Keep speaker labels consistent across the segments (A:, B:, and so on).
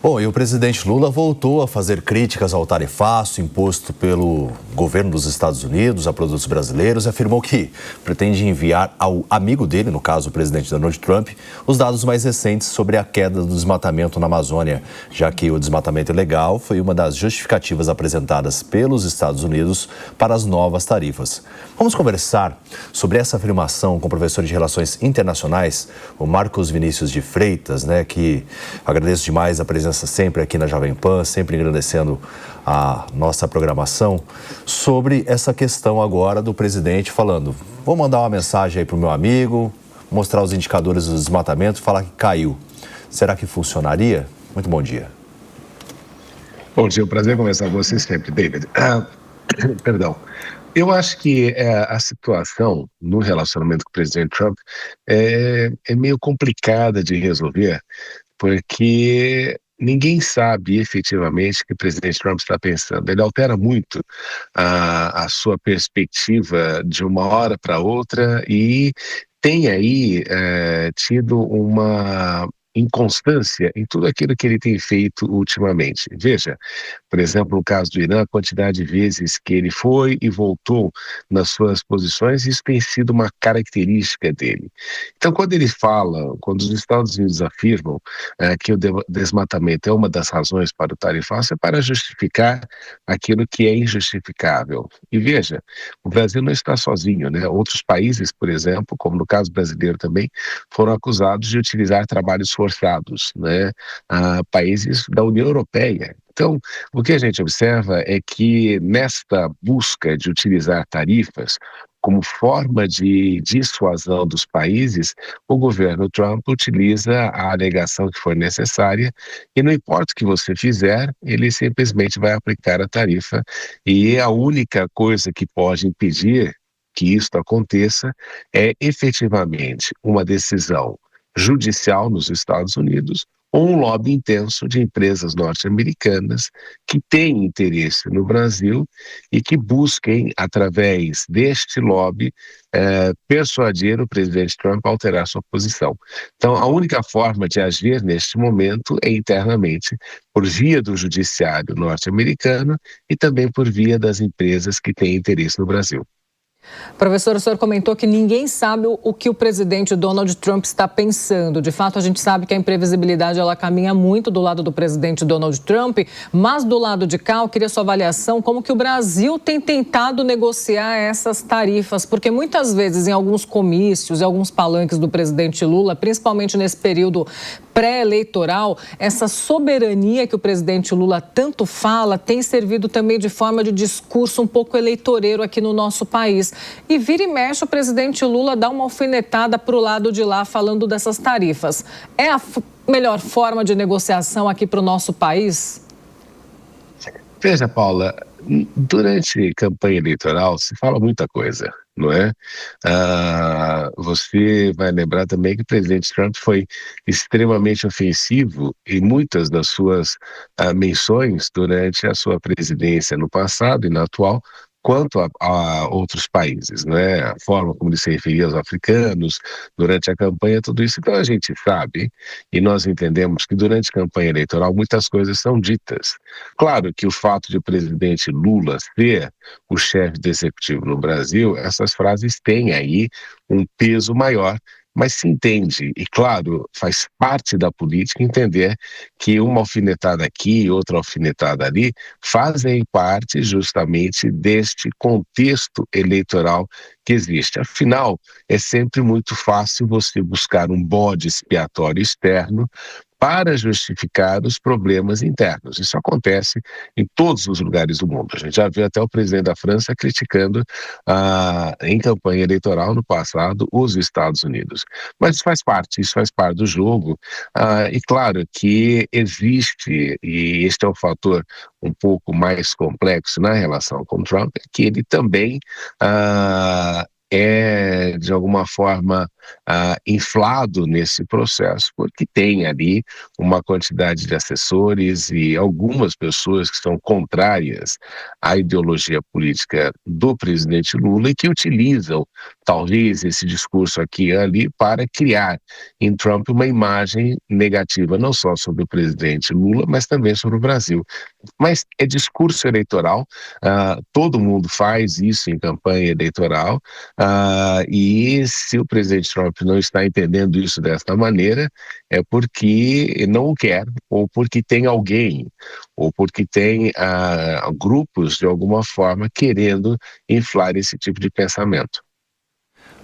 A: Bom, e o presidente Lula voltou a fazer críticas ao tarifaço imposto pelo governo dos Estados Unidos a produtos brasileiros e afirmou que pretende enviar ao amigo dele, no caso o presidente Donald Trump, os dados mais recentes sobre a queda do desmatamento na Amazônia, já que o desmatamento ilegal foi uma das justificativas apresentadas pelos Estados Unidos para as novas tarifas. Vamos conversar sobre essa afirmação com o professor de Relações Internacionais, o Marcos Vinícius de Freitas, que agradeço demais a presença sempre aqui na Jovem Pan, sempre engrandecendo a nossa programação, sobre essa questão agora do presidente falando: vou mandar uma mensagem aí para o meu amigo, mostrar os indicadores do desmatamento, falar que caiu. Será que funcionaria? Muito bom dia.
B: Bom dia, um prazer conversar com você sempre, David. Perdão. Eu acho que a situação no relacionamento com o presidente Trump é meio complicada de resolver, porque ninguém sabe efetivamente o que o presidente Trump está pensando. Ele altera muito a sua perspectiva de uma hora para outra e tem aí tido uma inconstância em tudo aquilo que ele tem feito ultimamente. Veja, por exemplo, no caso do Irã, a quantidade de vezes que ele foi e voltou nas suas posições, isso tem sido uma característica dele. Então, quando os Estados Unidos afirmam que o desmatamento é uma das razões para o tarifaço, é para justificar aquilo que é injustificável. E veja, o Brasil não está sozinho, né? Outros países, por exemplo, como no caso brasileiro também, foram acusados de utilizar trabalhos forçados, né? Países da União Europeia. Então, o que a gente observa é que nesta busca de utilizar tarifas como forma de dissuasão dos países, o governo Trump utiliza a alegação que for necessária e não importa o que você fizer, ele simplesmente vai aplicar a tarifa e a única coisa que pode impedir que isso aconteça é efetivamente uma decisão judicial nos Estados Unidos ou um lobby intenso de empresas norte-americanas que têm interesse no Brasil e que busquem, através deste lobby, persuadir o presidente Trump a alterar sua posição. Então, a única forma de agir neste momento é internamente, por via do judiciário norte-americano e também por via das empresas que têm interesse no Brasil.
C: Professor, o senhor comentou que ninguém sabe o que o presidente Donald Trump está pensando. De fato, a gente sabe que a imprevisibilidade ela caminha muito do lado do presidente Donald Trump, mas do lado de cá, eu queria sua avaliação como que o Brasil tem tentado negociar essas tarifas, porque muitas vezes em alguns comícios, em alguns palanques do presidente Lula, principalmente nesse período pré-eleitoral, essa soberania que o presidente Lula tanto fala tem servido também de forma de discurso um pouco eleitoreiro aqui no nosso país. E vira e mexe, o presidente Lula dá uma alfinetada para o lado de lá falando dessas tarifas. É a melhor forma de negociação aqui para o nosso país?
B: Veja, Paula, durante campanha eleitoral se fala muita coisa, não é? Você vai lembrar também que o presidente Trump foi extremamente ofensivo em muitas das suas menções durante a sua presidência no passado e na atual, quanto a outros países, né? A forma como ele se referia aos africanos durante a campanha, tudo isso. Então a gente sabe e nós entendemos que durante a campanha eleitoral muitas coisas são ditas. Claro que o fato de o presidente Lula ser o chefe do executivo no Brasil, essas frases têm aí um peso maior, mas se entende, e claro, faz parte da política entender que uma alfinetada aqui e outra alfinetada ali fazem parte justamente deste contexto eleitoral que existe. Afinal, é sempre muito fácil você buscar um bode expiatório externo para justificar os problemas internos. Isso acontece em todos os lugares do mundo. A gente já viu até o presidente da França criticando em campanha eleitoral no passado os Estados Unidos. Mas isso faz parte do jogo. E claro que existe, e este é um fator um pouco mais complexo na relação com Trump, é que ele também é, de alguma forma, inflado nesse processo, porque tem ali uma quantidade de assessores e algumas pessoas que são contrárias à ideologia política do presidente Lula e que utilizam, talvez, esse discurso aqui e ali para criar em Trump uma imagem negativa, não só sobre o presidente Lula, mas também sobre o Brasil. Mas é discurso eleitoral, todo mundo faz isso em campanha eleitoral, e se o presidente Trump não está entendendo isso desta maneira, é porque não o quer, ou porque tem alguém, ou porque tem grupos, de alguma forma, querendo inflar esse tipo de pensamento.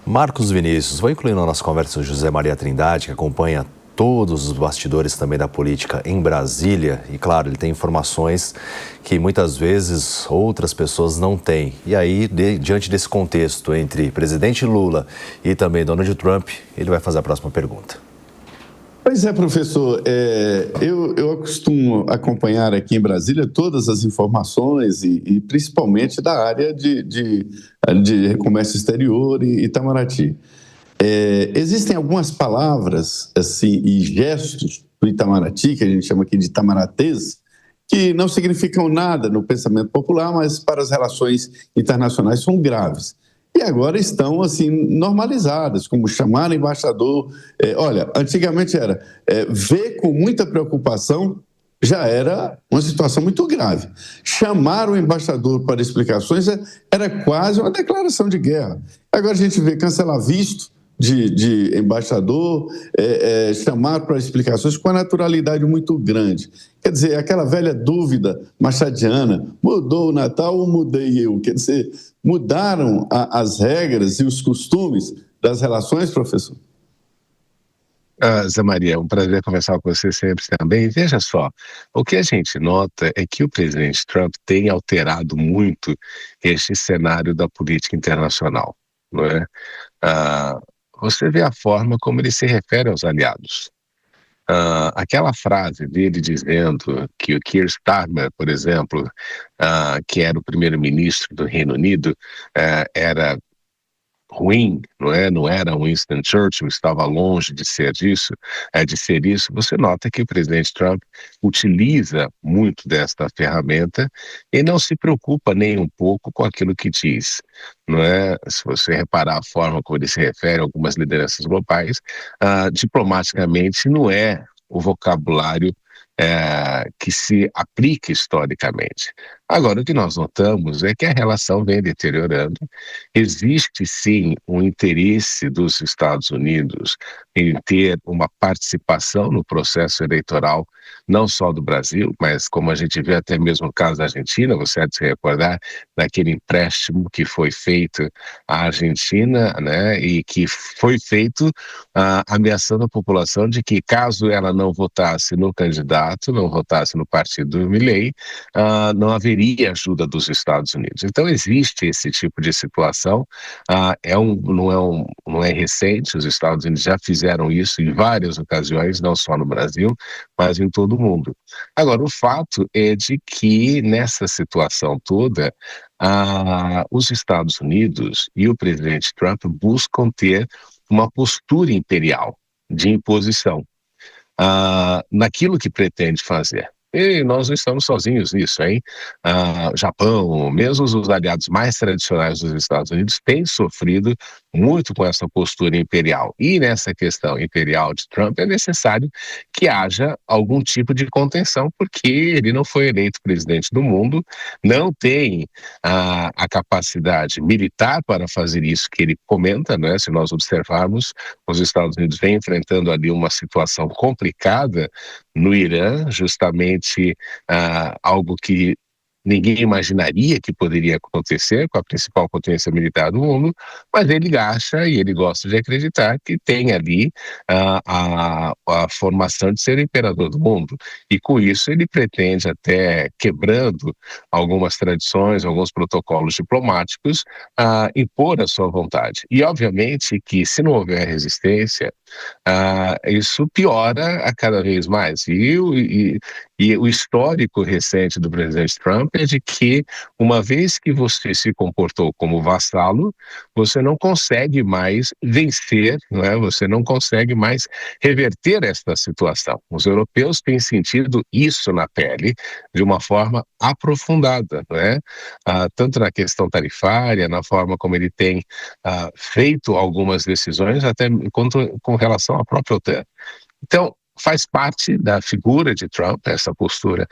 A: Marcos Vinícius, vou incluir na nossa conversa o José Maria Trindade, que acompanha todos os bastidores também da política em Brasília. E, claro, ele tem informações que muitas vezes outras pessoas não têm. E aí, diante desse contexto entre presidente Lula e também Donald Trump, ele vai fazer a próxima pergunta.
D: Pois é, professor, eu costumo acompanhar aqui em Brasília todas as informações e principalmente da área de comércio exterior e Itamaraty. Existem algumas palavras assim, e gestos do Itamaraty, que a gente chama aqui de itamaracês, que não significam nada no pensamento popular, mas para as relações internacionais são graves. E agora estão, assim, normalizadas, como chamar embaixador. Olha, antigamente era ver com muita preocupação, já era uma situação muito grave. Chamar o embaixador para explicações era quase uma declaração de guerra. Agora a gente vê cancelar visto de embaixador, chamar para explicações com uma naturalidade muito grande. Quer dizer, aquela velha dúvida machadiana, mudou o Natal ou mudei eu? Quer dizer, mudaram as regras e os costumes das relações, professor?
B: Zé Maria, é um prazer conversar com você sempre também. Veja só, o que a gente nota é que o presidente Trump tem alterado muito este cenário da política internacional, não é? Você vê a forma como ele se refere aos aliados. Aquela frase dele dizendo que o Keir Starmer, por exemplo, que era o primeiro-ministro do Reino Unido, era ruim, não era Winston Churchill, estava longe de ser isso, você nota que o presidente Trump utiliza muito desta ferramenta e não se preocupa nem um pouco com aquilo que diz, não é? Se você reparar a forma como ele se refere a algumas lideranças globais, diplomaticamente não é o vocabulário que se aplica historicamente. Agora, o que nós notamos é que a relação vem deteriorando. Existe, sim, um interesse dos Estados Unidos em ter uma participação no processo eleitoral, não só do Brasil, mas como a gente vê até mesmo no caso da Argentina, você há de se recordar daquele empréstimo que foi feito à Argentina, né, e que foi feito ameaçando a população de que, caso ela não votasse no candidato, não votasse no partido do Milei, não haveria ajuda dos Estados Unidos. Então existe esse tipo de situação, não é recente, os Estados Unidos já fizeram isso em várias ocasiões, não só no Brasil, mas em todo o mundo. Agora, o fato é de que nessa situação toda, os Estados Unidos e o presidente Trump buscam ter uma postura imperial de imposição naquilo que pretende fazer. E nós não estamos sozinhos nisso, hein? Japão, mesmo os aliados mais tradicionais dos Estados Unidos, têm sofrido muito com essa postura imperial. E nessa questão imperial de Trump é necessário que haja algum tipo de contenção, porque ele não foi eleito presidente do mundo, não tem a capacidade militar para fazer isso que ele comenta, né? Se nós observarmos, os Estados Unidos vêm enfrentando ali uma situação complicada no Irã, justamente algo que ninguém imaginaria que poderia acontecer com a principal potência militar do mundo, mas ele acha e ele gosta de acreditar que tem ali a formação de ser o imperador do mundo. E com isso ele pretende, até quebrando algumas tradições, alguns protocolos diplomáticos, impor a sua vontade. E obviamente que se não houver resistência, isso piora a cada vez mais. E o histórico recente do presidente Trump é de que, uma vez que você se comportou como vassalo, você não consegue mais vencer, não é? Você não consegue mais reverter esta situação. Os europeus têm sentido isso na pele de uma forma aprofundada, não é? Tanto na questão tarifária, na forma como ele tem feito algumas decisões, até quanto com relação à própria OTAN. Então, faz parte da figura de Trump, essa postura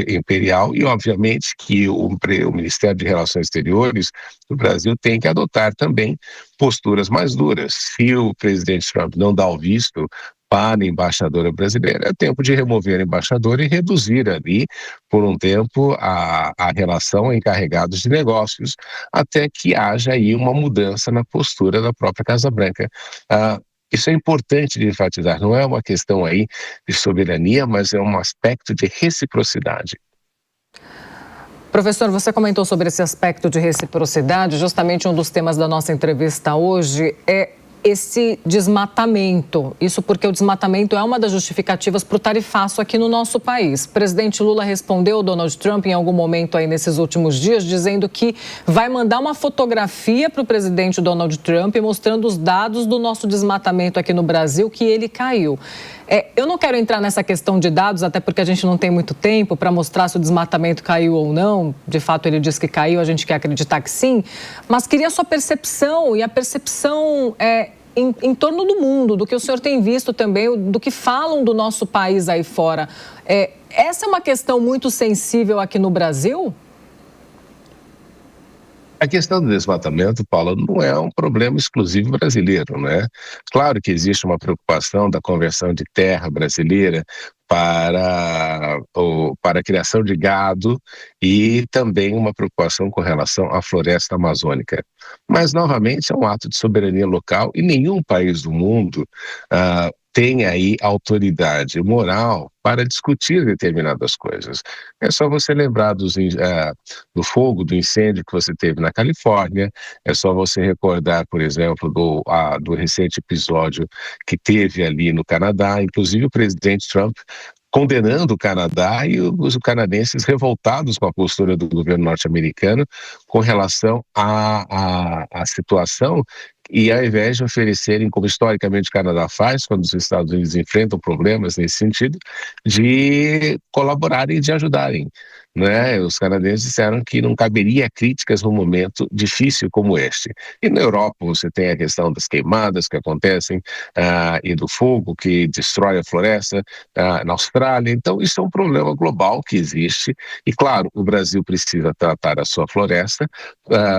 B: imperial, e obviamente que o Ministério de Relações Exteriores do Brasil tem que adotar também posturas mais duras. Se o presidente Trump não dá o visto para a embaixadora brasileira, é tempo de remover a embaixadora e reduzir ali, por um tempo, a relação a encarregados de negócios, até que haja aí uma mudança na postura da própria Casa Branca. Isso é importante de enfatizar, não é uma questão aí de soberania, mas é um aspecto de reciprocidade.
C: Professor, você comentou sobre esse aspecto de reciprocidade. Justamente um dos temas da nossa entrevista hoje é esse desmatamento. Isso porque o desmatamento é uma das justificativas para o tarifaço aqui no nosso país. O presidente Lula respondeu ao Donald Trump em algum momento aí nesses últimos dias, dizendo que vai mandar uma fotografia para o presidente Donald Trump mostrando os dados do nosso desmatamento aqui no Brasil, que ele caiu. Eu não quero entrar nessa questão de dados, até porque a gente não tem muito tempo para mostrar se o desmatamento caiu ou não. De fato, ele disse que caiu, a gente quer acreditar que sim. Mas queria a sua percepção, e a percepção em torno do mundo, do que o senhor tem visto também, do que falam do nosso país aí fora. Essa é uma questão muito sensível aqui no Brasil?
B: A questão do desmatamento, Paula, não é um problema exclusivo brasileiro, né? Claro que existe uma preocupação da conversão de terra brasileira para a criação de gado e também uma preocupação com relação à floresta amazônica. Mas, novamente, é um ato de soberania local e nenhum país do mundo tem aí autoridade moral para discutir determinadas coisas. É só você lembrar do fogo, do incêndio que você teve na Califórnia, é só você recordar, por exemplo, do recente episódio que teve ali no Canadá, inclusive o presidente Trump condenando o Canadá e os canadenses revoltados com a postura do governo norte-americano com relação à situação. E ao invés de oferecerem, como historicamente o Canadá faz, quando os Estados Unidos enfrentam problemas nesse sentido, de colaborarem, de ajudarem, né? Os canadenses disseram que não caberia críticas num momento difícil como este. E na Europa você tem a questão das queimadas que acontecem e do fogo que destrói a floresta na Austrália. Então isso é um problema global que existe e, claro, o Brasil precisa tratar a sua floresta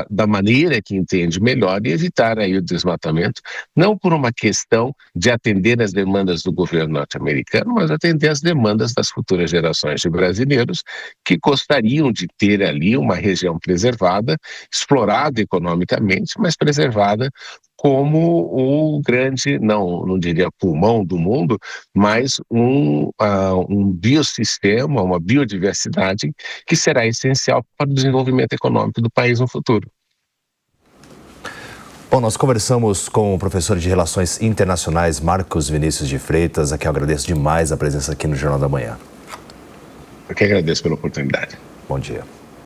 B: da maneira que entende melhor e evitar aí o desmatamento, não por uma questão de atender às demandas do governo norte-americano, mas atender às demandas das futuras gerações de brasileiros que gostariam de ter ali uma região preservada, explorada economicamente, mas preservada como o grande, não diria pulmão do mundo, mas um biossistema, uma biodiversidade que será essencial para o desenvolvimento econômico do país no futuro.
A: Bom, nós conversamos com o professor de Relações Internacionais, Marcos Vinícius de Freitas, a quem eu agradeço demais a presença aqui no Jornal da Manhã.
B: Eu que agradeço pela oportunidade.
A: Bom dia.